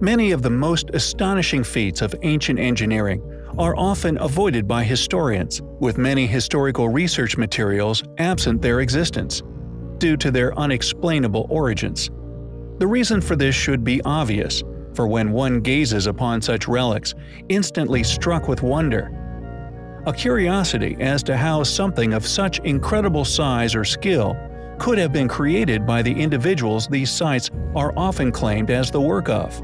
Many of the most astonishing feats of ancient engineering are often avoided by historians, with many historical research materials absent their existence, due to their unexplainable origins. The reason for this should be obvious, for when one gazes upon such relics, instantly struck with wonder, a curiosity as to how something of such incredible size or skill could have been created by the individuals these sites are often claimed as the work of.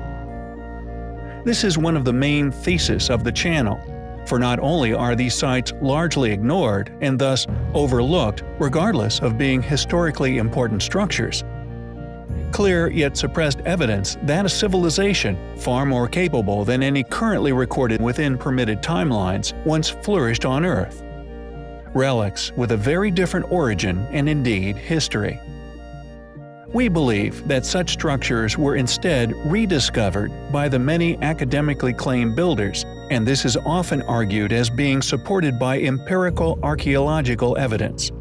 This is one of the main theses of the channel, for not only are these sites largely ignored and thus overlooked regardless of being historically important structures, clear yet suppressed evidence that a civilization far more capable than any currently recorded within permitted timelines once flourished on Earth. Relics with a very different origin and indeed history. We believe that such structures were instead rediscovered by the many academically claimed builders, and this is often argued as being supported by empirical archaeological evidence.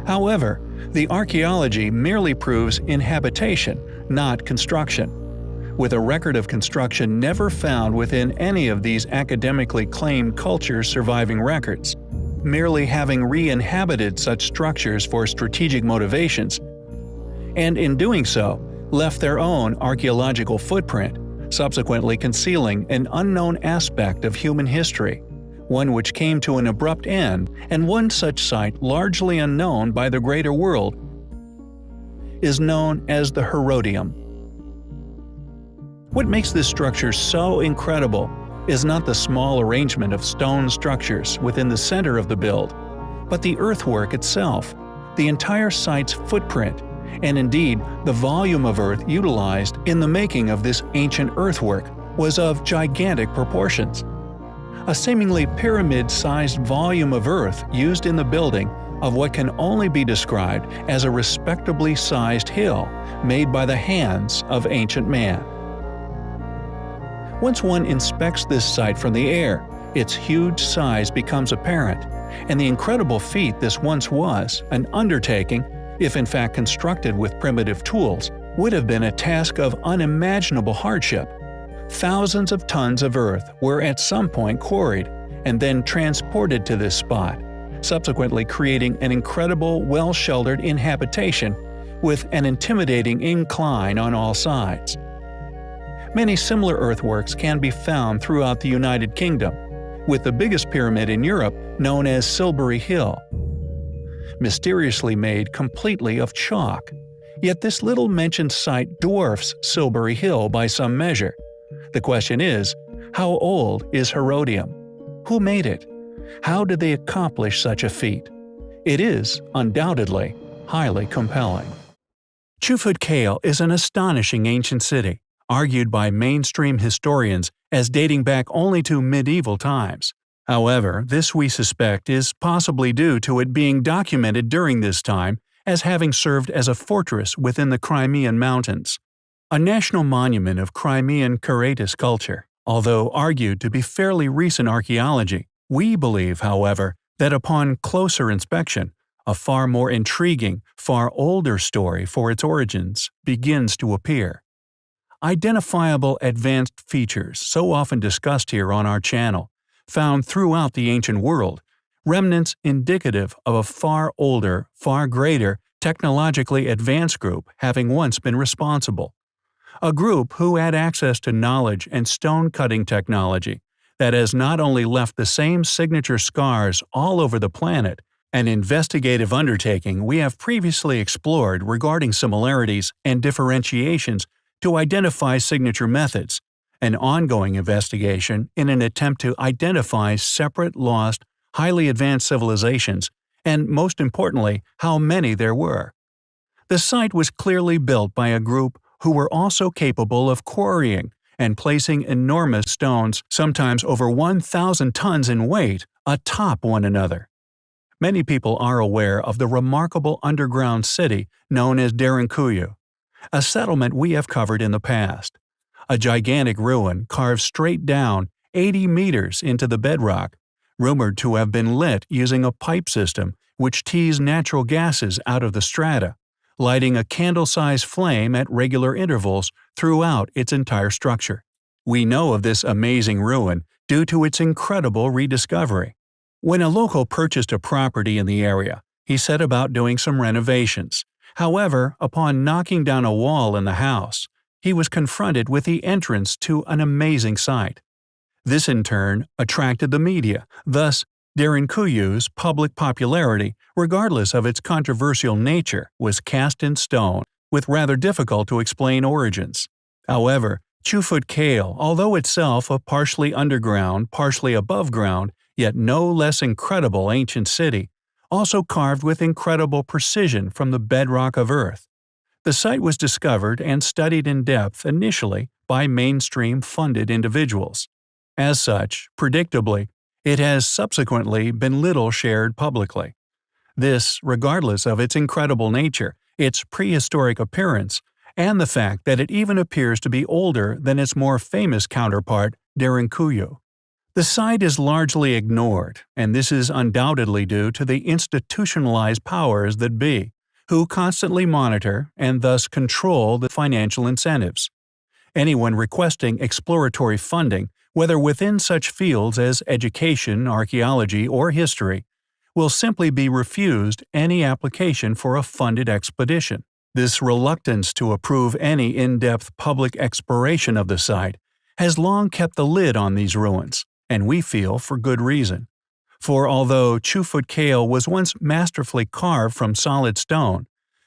However, the archaeology merely proves inhabitation, not construction, with a record of construction never found within any of these academically claimed cultures' surviving records. Merely having re-inhabited such structures for strategic motivations, and in doing so, left their own archaeological footprint, subsequently concealing an unknown aspect of human history, one which came to an abrupt end, and one such site largely unknown by the greater world is known as the Herodium. What makes this structure so incredible is not the small arrangement of stone structures within the center of the build, but the earthwork itself, the entire site's footprint, and indeed the volume of earth utilized in the making of this ancient earthwork was of gigantic proportions. A seemingly pyramid-sized volume of earth used in the building of what can only be described as a respectably sized hill made by the hands of ancient man. Once one inspects this site from the air, its huge size becomes apparent, and the incredible feat this once was, an undertaking, if in fact constructed with primitive tools, would have been a task of unimaginable hardship. Thousands of tons of earth were at some point quarried and then transported to this spot, subsequently creating an incredible well-sheltered inhabitation with an intimidating incline on all sides. Many similar earthworks can be found throughout the United Kingdom, with the biggest pyramid in Europe known as Silbury Hill, mysteriously made completely of chalk. Yet this little mentioned site dwarfs Silbury Hill by some measure. The question is, how old is Herodium? Who made it? How did they accomplish such a feat? It is, undoubtedly, highly compelling. Chufut-Kale is an astonishing ancient city, argued by mainstream historians as dating back only to medieval times. However, this we suspect is possibly due to it being documented during this time as having served as a fortress within the Crimean Mountains, a national monument of Crimean Karatis culture. Although argued to be fairly recent archaeology, we believe, however, that upon closer inspection, a far more intriguing, far older story for its origins begins to appear. Identifiable advanced features so often discussed here on our channel, found throughout the ancient world, remnants indicative of a far older, far greater, technologically advanced group having once been responsible. A group who had access to knowledge and stone-cutting technology that has not only left the same signature scars all over the planet, an investigative undertaking we have previously explored regarding similarities and differentiations to identify signature methods, an ongoing investigation in an attempt to identify separate, lost, highly advanced civilizations, and most importantly, how many there were. The site was clearly built by a group who were also capable of quarrying and placing enormous stones, sometimes over 1,000 tons in weight, atop one another. Many people are aware of the remarkable underground city known as Derinkuyu, a settlement we have covered in the past. A gigantic ruin carved straight down 80 meters into the bedrock, rumored to have been lit using a pipe system which teased natural gases out of the strata, lighting a candle-sized flame at regular intervals throughout its entire structure. We know of this amazing ruin due to its incredible rediscovery. When a local purchased a property in the area, he set about doing some renovations. However, upon knocking down a wall in the house, he was confronted with the entrance to an amazing sight. This in turn attracted the media, thus Derinkuyu's public popularity, regardless of its controversial nature, was cast in stone, with rather difficult to explain origins. However, Chufut Kale, although itself a partially underground, partially above ground, yet no less incredible ancient city, also carved with incredible precision from the bedrock of Earth. The site was discovered and studied in depth initially by mainstream funded individuals. As such, predictably, it has subsequently been little shared publicly. This, regardless of its incredible nature, its prehistoric appearance, and the fact that it even appears to be older than its more famous counterpart, Derinkuyu. The site is largely ignored, and this is undoubtedly due to the institutionalized powers that be, who constantly monitor and thus control the financial incentives. Anyone requesting exploratory funding, whether within such fields as education, archaeology, or history, will simply be refused any application for a funded expedition. This reluctance to approve any in-depth public exploration of the site has long kept the lid on these ruins, and we feel for good reason. For although Chufut Kale was once masterfully carved from solid stone,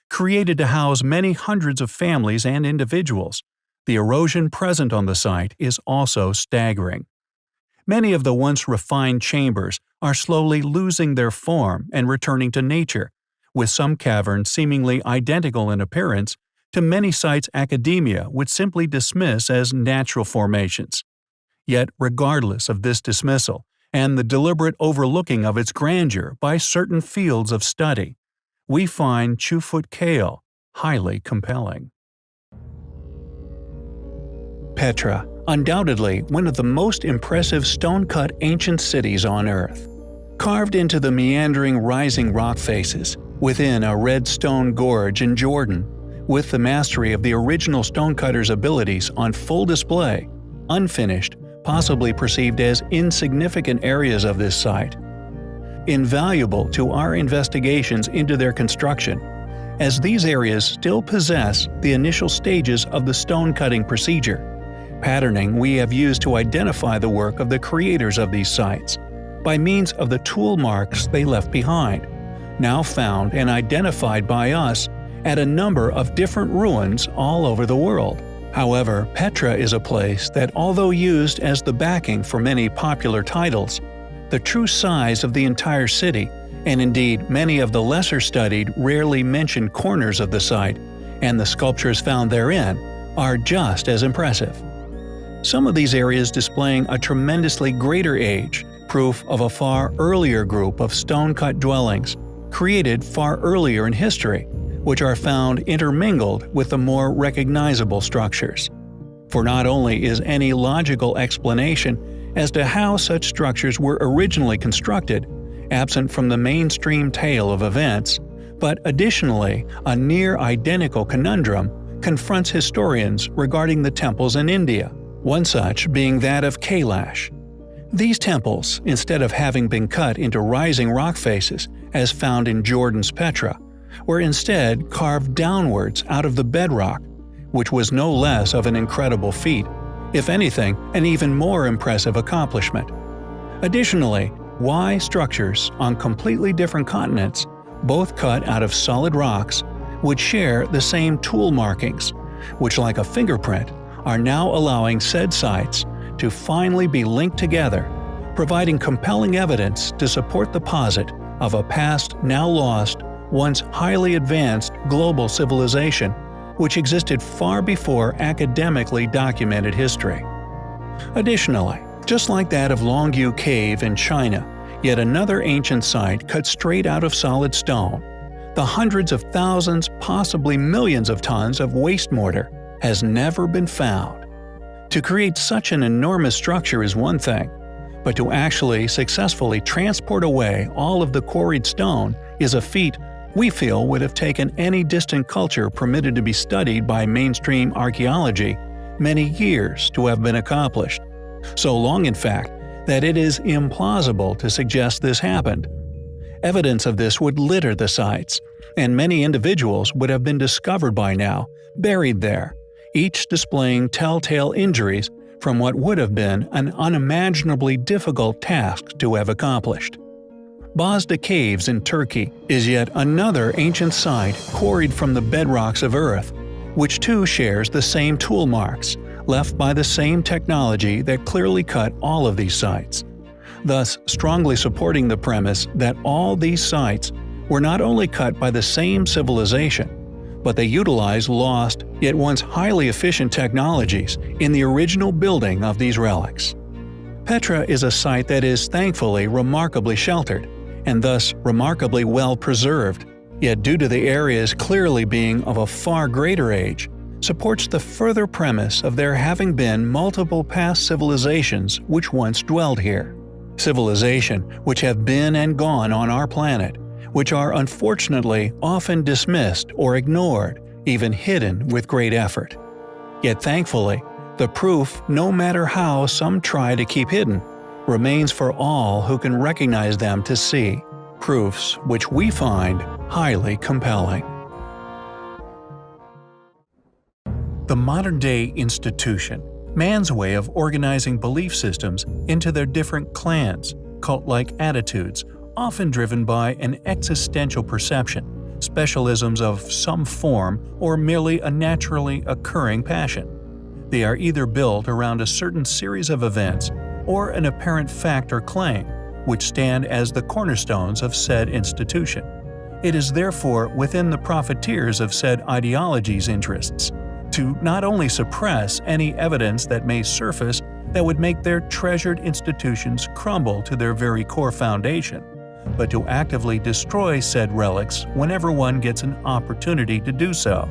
created to house many hundreds of families and individuals, the erosion present on the site is also staggering. Many of the once refined chambers are slowly losing their form and returning to nature, with some caverns seemingly identical in appearance to many sites academia would simply dismiss as natural formations. Yet regardless of this dismissal, and the deliberate overlooking of its grandeur by certain fields of study, we find Chufut Kale highly compelling. Petra, undoubtedly one of the most impressive stone-cut ancient cities on Earth. Carved into the meandering rising rock faces, within a red stone gorge in Jordan, with the mastery of the original stonecutter's abilities on full display, unfinished, possibly perceived as insignificant areas of this site. Invaluable to our investigations into their construction, as these areas still possess the initial stages of the stone-cutting procedure, patterning we have used to identify the work of the creators of these sites, by means of the tool marks they left behind, now found and identified by us at a number of different ruins all over the world. However, Petra is a place that, although used as the backing for many popular titles, the true size of the entire city, and indeed many of the lesser studied, rarely mentioned corners of the site, and the sculptures found therein, are just as impressive. Some of these areas displaying a tremendously greater age, proof of a far earlier group of stone-cut dwellings, created far earlier in history, which are found intermingled with the more recognizable structures. For not only is any logical explanation as to how such structures were originally constructed absent from the mainstream tale of events, but additionally a near-identical conundrum confronts historians regarding the temples in India, one such being that of Kailash. These temples, instead of having been cut into rising rock faces, as found in Jordan's Petra, were instead carved downwards out of the bedrock, which was no less of an incredible feat, if anything, an even more impressive accomplishment. Additionally, why structures on completely different continents, both cut out of solid rocks, would share the same tool markings, which, like a fingerprint, are now allowing said sites to finally be linked together, providing compelling evidence to support the posit of a past now lost, once highly advanced global civilization, which existed far before academically documented history. Additionally, just like that of Longyu Cave in China, yet another ancient site cut straight out of solid stone, the hundreds of thousands, possibly millions of tons of waste mortar has never been found. To create such an enormous structure is one thing, but to actually successfully transport away all of the quarried stone is a feat we feel would have taken any distant culture permitted to be studied by mainstream archaeology many years to have been accomplished. So long, in fact, that it is implausible to suggest this happened. Evidence of this would litter the sites, and many individuals would have been discovered by now, buried there, each displaying telltale injuries from what would have been an unimaginably difficult task to have accomplished. Bosda Caves in Turkey is yet another ancient site quarried from the bedrocks of Earth, which too shares the same tool marks, left by the same technology that clearly cut all of these sites, thus strongly supporting the premise that all these sites were not only cut by the same civilization, but they utilized lost yet once highly efficient technologies in the original building of these relics. Petra is a site that is thankfully remarkably sheltered, and thus remarkably well preserved, yet due to the areas clearly being of a far greater age, supports the further premise of there having been multiple past civilizations which once dwelled here. Civilization which have been and gone on our planet, which are unfortunately often dismissed or ignored, even hidden with great effort. Yet thankfully, the proof, no matter how some try to keep hidden, remains for all who can recognize them to see, proofs which we find highly compelling. The modern-day institution, man's way of organizing belief systems into their different clans, cult-like attitudes, often driven by an existential perception, specialisms of some form, or merely a naturally occurring passion. They are either built around a certain series of events or an apparent fact or claim, which stand as the cornerstones of said institution. It is therefore within the profiteers of said ideology's interests to not only suppress any evidence that may surface that would make their treasured institutions crumble to their very core foundation, but to actively destroy said relics whenever one gets an opportunity to do so.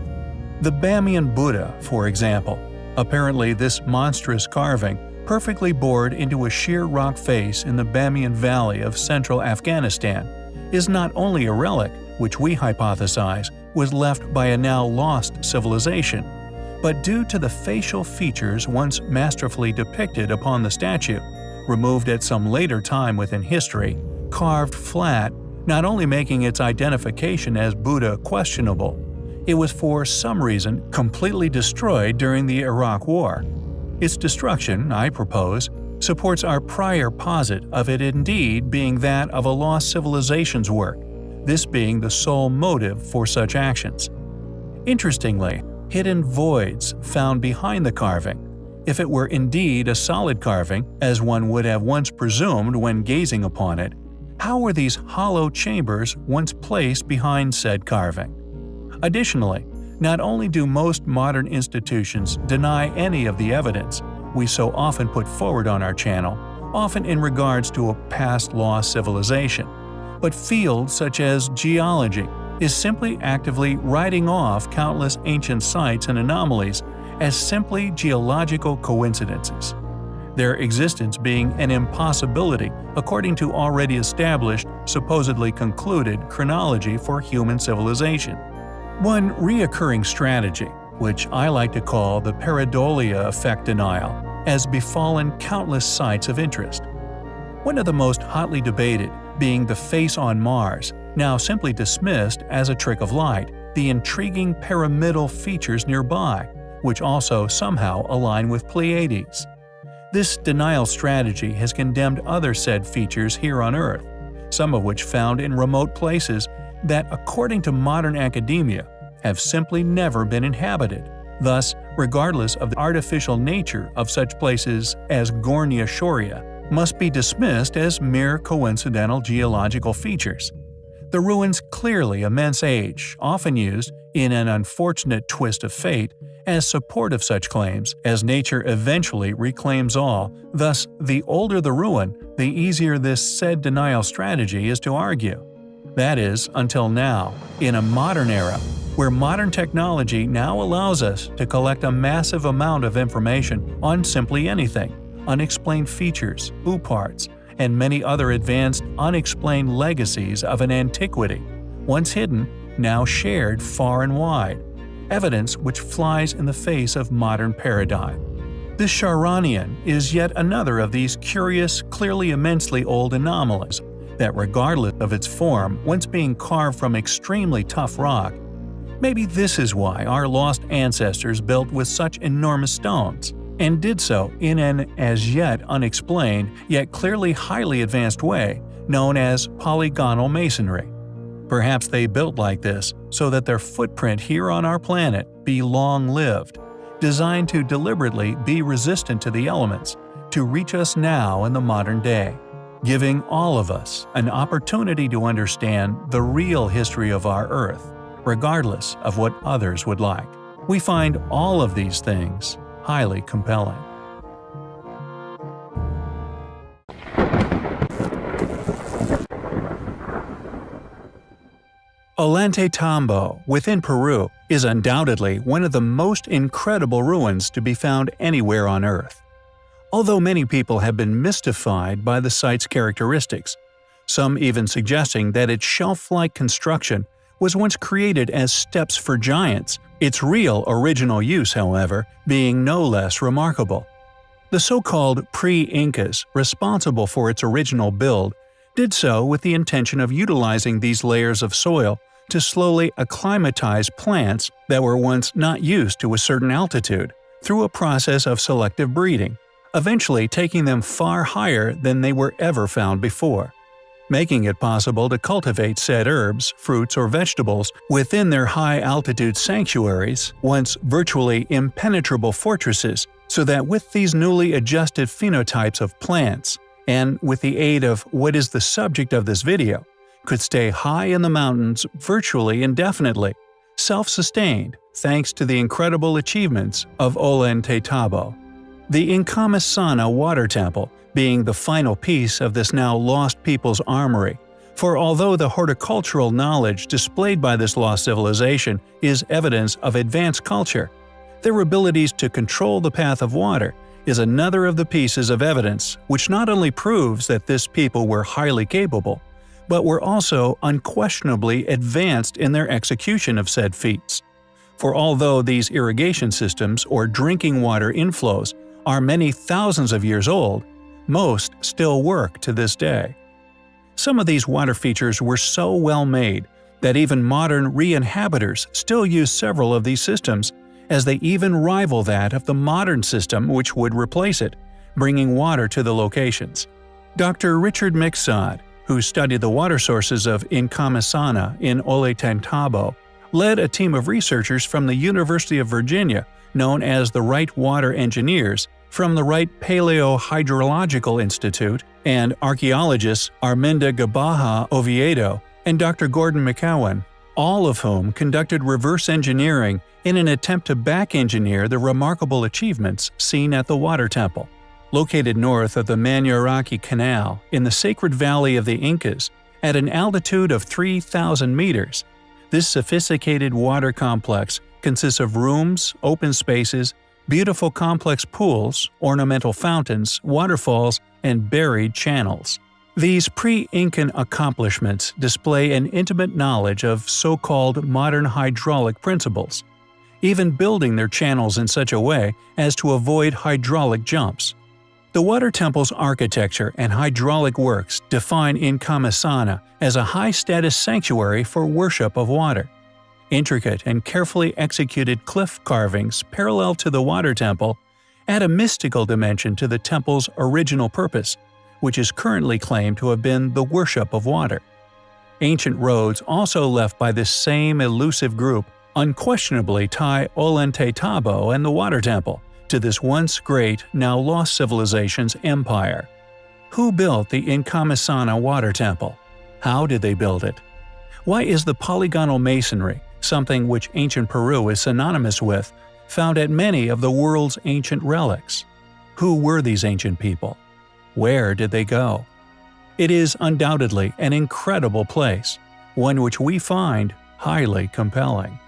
The Bamiyan Buddha, for example, apparently this monstrous carving, perfectly bored into a sheer rock face in the Bamiyan Valley of central Afghanistan, is not only a relic, which we hypothesize was left by a now lost civilization, but due to the facial features once masterfully depicted upon the statue, removed at some later time within history, carved flat, not only making its identification as Buddha questionable, it was for some reason completely destroyed during the Iraq War. Its destruction, I propose, supports our prior posit of it indeed being that of a lost civilization's work, this being the sole motive for such actions. Interestingly, hidden voids found behind the carving, if it were indeed a solid carving, as one would have once presumed when gazing upon it, how were these hollow chambers once placed behind said carving? Additionally, not only do most modern institutions deny any of the evidence we so often put forward on our channel, often in regards to a past lost civilization, but fields such as geology is simply actively writing off countless ancient sites and anomalies as simply geological coincidences, their existence being an impossibility according to already established, supposedly concluded chronology for human civilization. One reoccurring strategy, which I like to call the pareidolia effect denial, has befallen countless sites of interest. One of the most hotly debated being the face on Mars, now simply dismissed as a trick of light, the intriguing pyramidal features nearby, which also somehow align with Pleiades. This denial strategy has condemned other said features here on Earth, some of which found in remote places that, according to modern academia, have simply never been inhabited. Thus, regardless of the artificial nature of such places as Gornia Shoria, must be dismissed as mere coincidental geological features. The ruins clearly immense age, often used, in an unfortunate twist of fate, as support of such claims, as nature eventually reclaims all. Thus, the older the ruin, the easier this said denial strategy is to argue. That is, until now, in a modern era, where modern technology now allows us to collect a massive amount of information on simply anything, unexplained features, parts, and many other advanced unexplained legacies of an antiquity, once hidden, now shared far and wide. evidence which flies in the face of modern paradigm. This Charonion is yet another of these curious, clearly immensely old anomalies that, regardless of its form, once being carved from extremely tough rock. Maybe this is why our lost ancestors built with such enormous stones, and did so in an as yet unexplained, yet clearly highly advanced way, known as polygonal masonry. Perhaps they built like this so that their footprint here on our planet be long-lived, designed to deliberately be resistant to the elements, to reach us now in the modern day, giving all of us an opportunity to understand the real history of our Earth, regardless of what others would like. We find all of these things highly compelling. Ollantaytambo, within Peru, is undoubtedly one of the most incredible ruins to be found anywhere on Earth. Although many people have been mystified by the site's characteristics, some even suggesting that its shelf-like construction was once created as steps for giants, its real original use, however, being no less remarkable. The so-called pre-Incas, responsible for its original build, did so with the intention of utilizing these layers of soil to slowly acclimatize plants that were once not used to a certain altitude, through a process of selective breeding, eventually taking them far higher than they were ever found before, making it possible to cultivate said herbs, fruits, or vegetables within their high-altitude sanctuaries, once virtually impenetrable fortresses, so that with these newly adjusted phenotypes of plants, and with the aid of what is the subject of this video, could stay high in the mountains virtually indefinitely, self-sustained thanks to the incredible achievements of Ollantaytambo. The Incamisana water temple being the final piece of this now lost people's armory, for although the horticultural knowledge displayed by this lost civilization is evidence of advanced culture, their abilities to control the path of water is another of the pieces of evidence which not only proves that this people were highly capable, but were also unquestionably advanced in their execution of said feats. For although these irrigation systems or drinking water inflows are many thousands of years old, most still work to this day. Some of these water features were so well made that even modern re-inhabitors still use several of these systems, as they even rival that of the modern system which would replace it, bringing water to the locations. Dr. Richard Mixod, who studied the water sources of Incamisana in Ollantaytambo, led a team of researchers from the University of Virginia known as the Wright Water Engineers, from the Wright Paleohydrological Institute, and archaeologists Arminda Gabaja Oviedo and Dr. Gordon McCowan, all of whom conducted reverse engineering in an attempt to back-engineer the remarkable achievements seen at the water temple. Located north of the Manuraki Canal in the Sacred Valley of the Incas, at an altitude of 3,000 meters, this sophisticated water complex consists of rooms, open spaces, beautiful complex pools, ornamental fountains, waterfalls, and buried channels. These pre-Incan accomplishments display an intimate knowledge of so-called modern hydraulic principles, even building their channels in such a way as to avoid hydraulic jumps. The water temple's architecture and hydraulic works define Incamisana as a high-status sanctuary for worship of water. Intricate and carefully executed cliff carvings parallel to the water temple add a mystical dimension to the temple's original purpose, which is currently claimed to have been the worship of water. Ancient roads also left by this same elusive group unquestionably tie Ollantaytambo and the water temple to this once great, now lost civilization's empire. Who built the Incamisana water temple? How did they build it? Why is the polygonal masonry, something which ancient Peru is synonymous with, found at many of the world's ancient relics? Who were these ancient people? Where did they go? It is undoubtedly an incredible place, one which we find highly compelling.